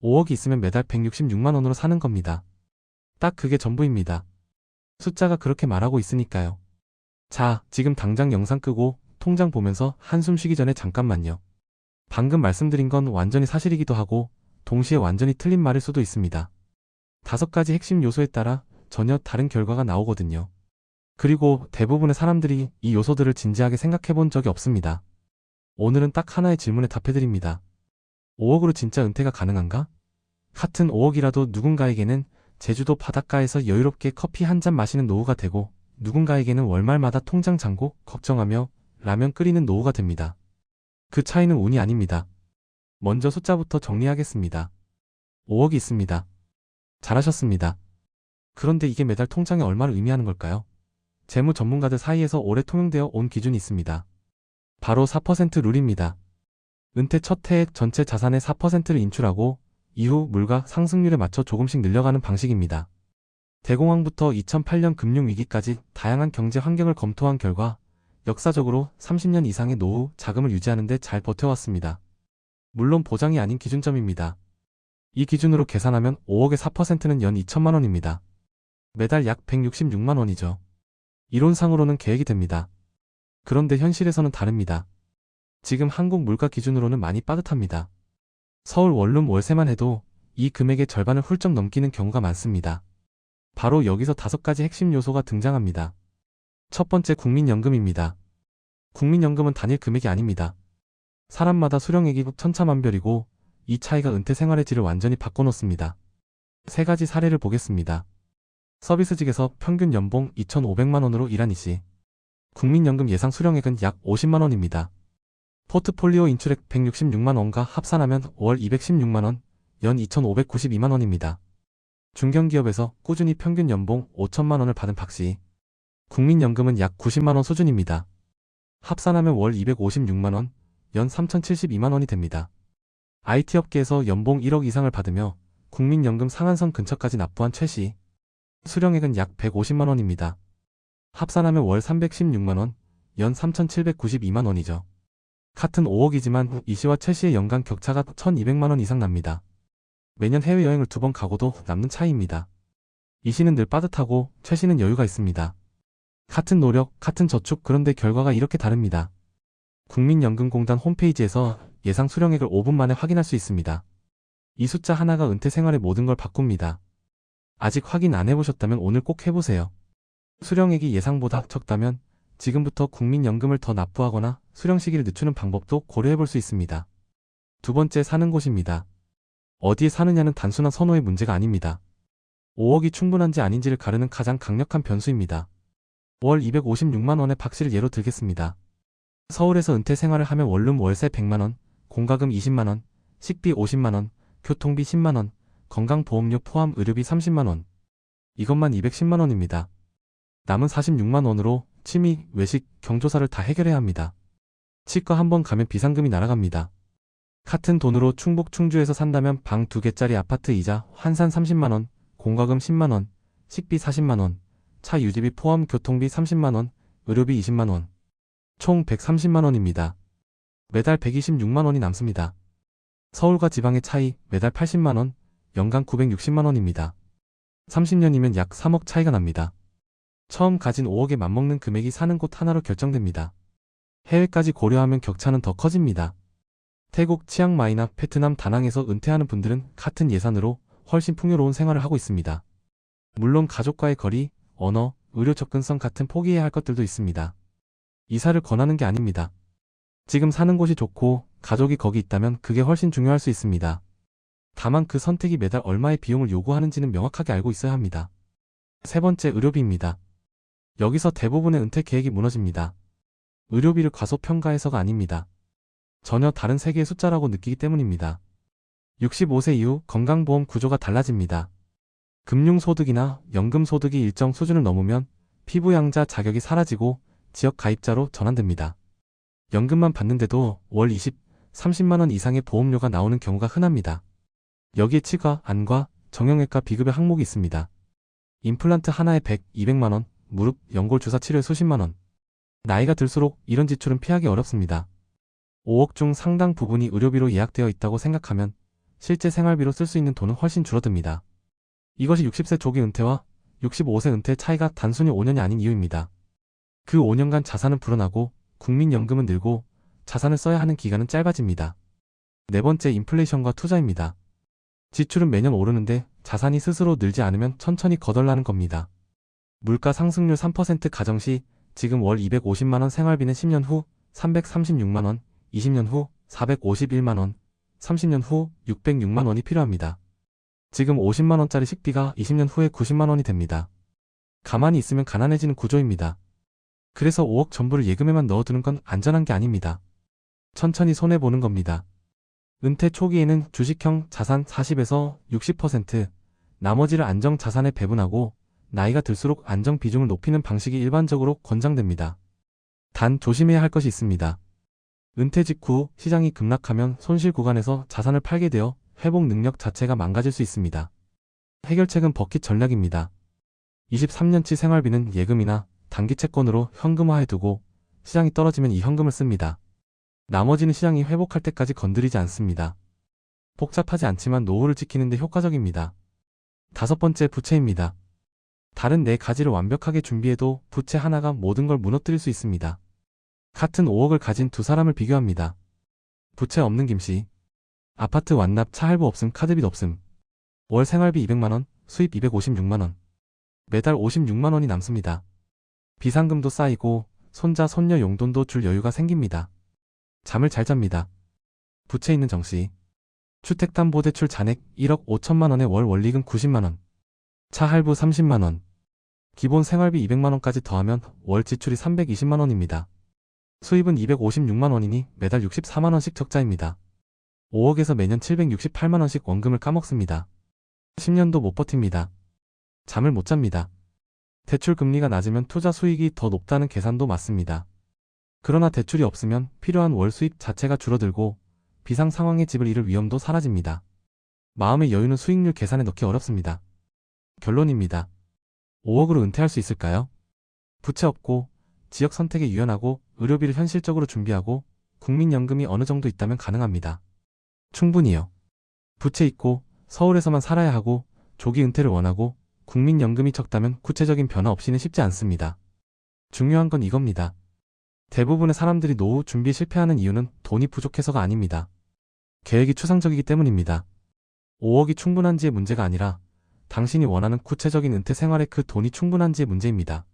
5억이 있으면 매달 166만 원으로 사는 겁니다. 딱 그게 전부입니다. 숫자가 그렇게 말하고 있으니까요. 자, 지금 당장 영상 끄고 통장 보면서 한숨 쉬기 전에 잠깐만요. 방금 말씀드린 건 완전히 사실이기도 하고 동시에 완전히 틀린 말일 수도 있습니다. 5가지 핵심 요소에 따라 전혀 다른 결과가 나오거든요. 그리고 대부분의 사람들이 이 요소들을 진지하게 생각해 본 적이 없습니다. 오늘은 딱 하나의 질문에 답해드립니다. 5억으로 진짜 은퇴가 가능한가? 같은 5억이라도 누군가에게는 제주도 바닷가에서 여유롭게 커피 한 잔 마시는 노후가 되고 누군가에게는 월말마다 통장 잔고 걱정하며 라면 끓이는 노후가 됩니다. 그 차이는 운이 아닙니다. 먼저 숫자부터 정리하겠습니다. 5억이 있습니다. 잘하셨습니다. 그런데 이게 매달 통장에 얼마를 의미하는 걸까요? 재무 전문가들 사이에서 오래 통용되어 온 기준이 있습니다. 바로 4% 룰입니다. 은퇴 첫 해에 전체 자산의 4%를 인출하고 이후 물가 상승률에 맞춰 조금씩 늘려가는 방식입니다. 대공황부터 2008년 금융위기까지 다양한 경제 환경을 검토한 결과 역사적으로 30년 이상의 노후 자금을 유지하는 데 잘 버텨왔습니다. 물론 보장이 아닌 기준점입니다. 이 기준으로 계산하면 5억의 4%는 연 2천만 원입니다. 매달 약 166만 원이죠. 이론상으로는 계획이 됩니다. 그런데 현실에서는 다릅니다. 지금 한국 물가 기준으로는 많이 빠듯합니다. 서울 원룸 월세만 해도 이 금액의 절반을 훌쩍 넘기는 경우가 많습니다. 바로 여기서 5가지 핵심 요소가 등장합니다. 첫 번째, 국민연금입니다. 국민연금은 단일 금액이 아닙니다. 사람마다 수령액이 천차만별이고 이 차이가 은퇴 생활의 질을 완전히 바꿔놓습니다. 3가지 사례를 보겠습니다. 서비스직에서 평균 연봉 2,500만 원으로 일한 이씨. 국민연금 예상 수령액은 약 50만 원입니다. 포트폴리오 인출액 166만 원과 합산하면 월 216만 원, 연 2,592만 원입니다. 중견기업에서 꾸준히 평균 연봉 5천만 원을 받은 박씨. 국민연금은 약 90만 원 수준입니다. 합산하면 월 256만 원, 연 3,072만 원이 됩니다. IT업계에서 연봉 1억 이상을 받으며 국민연금 상한선 근처까지 납부한 최씨. 수령액은 약 150만 원입니다. 합산하면 월 316만 원, 연 3,792만 원이죠. 같은 5억이지만 이 씨와 최 씨의 연간 격차가 1,200만 원 이상 납니다. 매년 해외여행을 2번 가고도 남는 차이입니다. 이 씨는 늘 빠듯하고 최 씨는 여유가 있습니다. 같은 노력, 같은 저축, 그런데 결과가 이렇게 다릅니다. 국민연금공단 홈페이지에서 예상 수령액을 5분 만에 확인할 수 있습니다. 이 숫자 하나가 은퇴 생활의 모든 걸 바꿉니다. 아직 확인 안 해보셨다면 오늘 꼭 해보세요. 수령액이 예상보다 적다면 지금부터 국민연금을 더 납부하거나 수령 시기를 늦추는 방법도 고려해볼 수 있습니다. 두 번째, 사는 곳입니다. 어디에 사느냐는 단순한 선호의 문제가 아닙니다. 5억이 충분한지 아닌지를 가르는 가장 강력한 변수입니다. 월 256만 원의 박씨를 예로 들겠습니다. 서울에서 은퇴 생활을 하면 원룸 월세 100만 원, 공과금 20만 원, 식비 50만 원, 교통비 10만 원, 건강보험료 포함 의료비 30만 원. 이것만 210만 원입니다. 남은 46만 원으로 취미, 외식, 경조사를 다 해결해야 합니다. 치과 한번 가면 비상금이 날아갑니다. 같은 돈으로 충북 충주에서 산다면 방 2개짜리 아파트 이자 환산 30만 원, 공과금 10만 원, 식비 40만 원, 차 유지비 포함 교통비 30만 원, 의료비 20만 원. 총 130만 원입니다. 매달 126만 원이 남습니다. 서울과 지방의 차이 매달 80만 원, 연간 960만 원입니다. 30년이면 약 3억 차이가 납니다. 처음 가진 5억에 맞먹는 금액이 사는 곳 하나로 결정됩니다. 해외까지 고려하면 격차는 더 커집니다. 태국 치앙마이나 베트남 다낭에서 은퇴하는 분들은 같은 예산으로 훨씬 풍요로운 생활을 하고 있습니다. 물론 가족과의 거리, 언어, 의료 접근성 같은 포기해야 할 것들도 있습니다. 이사를 권하는 게 아닙니다. 지금 사는 곳이 좋고 가족이 거기 있다면 그게 훨씬 중요할 수 있습니다. 다만 그 선택이 매달 얼마의 비용을 요구하는지는 명확하게 알고 있어야 합니다. 세 번째, 의료비입니다. 여기서 대부분의 은퇴 계획이 무너집니다. 의료비를 과소평가해서가 아닙니다. 전혀 다른 세계의 숫자라고 느끼기 때문입니다. 65세 이후 건강보험 구조가 달라집니다. 금융소득이나 연금소득이 일정 수준을 넘으면 피부양자 자격이 사라지고 지역 가입자로 전환됩니다. 연금만 받는데도 월 20, 30만 원 이상의 보험료가 나오는 경우가 흔합니다. 여기에 치과, 안과, 정형외과 비급여 항목이 있습니다. 임플란트 하나에 100, 200만 원, 무릎, 연골 주사 치료에 수십만 원. 나이가 들수록 이런 지출은 피하기 어렵습니다. 5억 중 상당 부분이 의료비로 예약되어 있다고 생각하면 실제 생활비로 쓸 수 있는 돈은 훨씬 줄어듭니다. 이것이 60세 조기 은퇴와 65세 은퇴의 차이가 단순히 5년이 아닌 이유입니다. 그 5년간 자산은 불어나고 국민연금은 늘고 자산을 써야 하는 기간은 짧아집니다. 네 번째, 인플레이션과 투자입니다. 지출은 매년 오르는데 자산이 스스로 늘지 않으면 천천히 거덜나는 겁니다. 물가 상승률 3% 가정시 지금 월 250만원 생활비는 10년 후 336만원, 20년 후 451만원, 30년 후 606만원이 필요합니다. 지금 50만원짜리 식비가 20년 후에 90만원이 됩니다. 가만히 있으면 가난해지는 구조입니다. 그래서 5억 전부를 예금에만 넣어두는 건 안전한 게 아닙니다. 천천히 손해보는 겁니다. 은퇴 초기에는 주식형 자산 40에서 60%, 나머지를 안정자산에 배분하고 나이가 들수록 안정 비중을 높이는 방식이 일반적으로 권장됩니다. 단 조심해야 할 것이 있습니다. 은퇴 직후 시장이 급락하면 손실 구간에서 자산을 팔게 되어 회복 능력 자체가 망가질 수 있습니다. 해결책은 버킷 전략입니다. 23년치 생활비는 예금이나 단기 채권으로 현금화해두고 시장이 떨어지면 이 현금을 씁니다. 나머지는 시장이 회복할 때까지 건드리지 않습니다. 복잡하지 않지만 노후를 지키는 데 효과적입니다. 다섯 번째, 부채입니다. 다른 네 가지를 완벽하게 준비해도 부채 하나가 모든 걸 무너뜨릴 수 있습니다. 같은 5억을 가진 두 사람을 비교합니다. 부채 없는 김씨. 아파트 완납, 차 할부 없음, 카드빚 없음. 월 생활비 200만원, 수입 256만원. 매달 56만원이 남습니다. 비상금도 쌓이고 손자, 손녀 용돈도 줄 여유가 생깁니다. 잠을 잘 잡니다. 부채 있는 정씨. 주택담보대출 잔액 1억 5천만원에 월 원리금 90만원. 차 할부 30만원. 기본 생활비 200만원까지 더하면 월 지출이 320만원입니다. 수입은 256만원이니 매달 64만원씩 적자입니다. 5억에서 매년 768만원씩 원금을 까먹습니다. 10년도 못 버팁니다. 잠을 못 잡니다. 대출 금리가 낮으면 투자 수익이 더 높다는 계산도 맞습니다. 그러나 대출이 없으면 필요한 월 수입 자체가 줄어들고 비상 상황에 집을 잃을 위험도 사라집니다. 마음의 여유는 수익률 계산에 넣기 어렵습니다. 결론입니다. 5억으로 은퇴할 수 있을까요? 부채 없고 지역 선택에 유연하고 의료비를 현실적으로 준비하고 국민연금이 어느 정도 있다면 가능합니다. 충분히요. 부채 있고 서울에서만 살아야 하고 조기 은퇴를 원하고 국민연금이 적다면 구체적인 변화 없이는 쉽지 않습니다. 중요한 건 이겁니다. 대부분의 사람들이 노후 준비에 실패하는 이유는 돈이 부족해서가 아닙니다. 계획이 추상적이기 때문입니다. 5억이 충분한지의 문제가 아니라 당신이 원하는 구체적인 은퇴 생활에 그 돈이 충분한지의 문제입니다.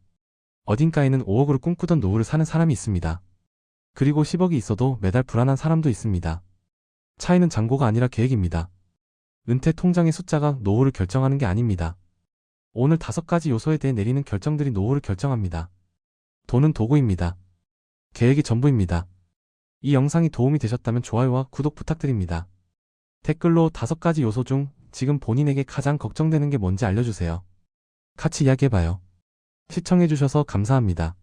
어딘가에는 5억으로 꿈꾸던 노후를 사는 사람이 있습니다. 그리고 10억이 있어도 매달 불안한 사람도 있습니다. 차이는 잔고가 아니라 계획입니다. 은퇴 통장의 숫자가 노후를 결정하는 게 아닙니다. 오늘 5가지 요소에 대해 내리는 결정들이 노후를 결정합니다. 돈은 도구입니다. 계획이 전부입니다. 이 영상이 도움이 되셨다면 좋아요와 구독 부탁드립니다. 댓글로 5가지 요소 중 지금 본인에게 가장 걱정되는 게 뭔지 알려주세요. 같이 이야기해봐요. 시청해주셔서 감사합니다.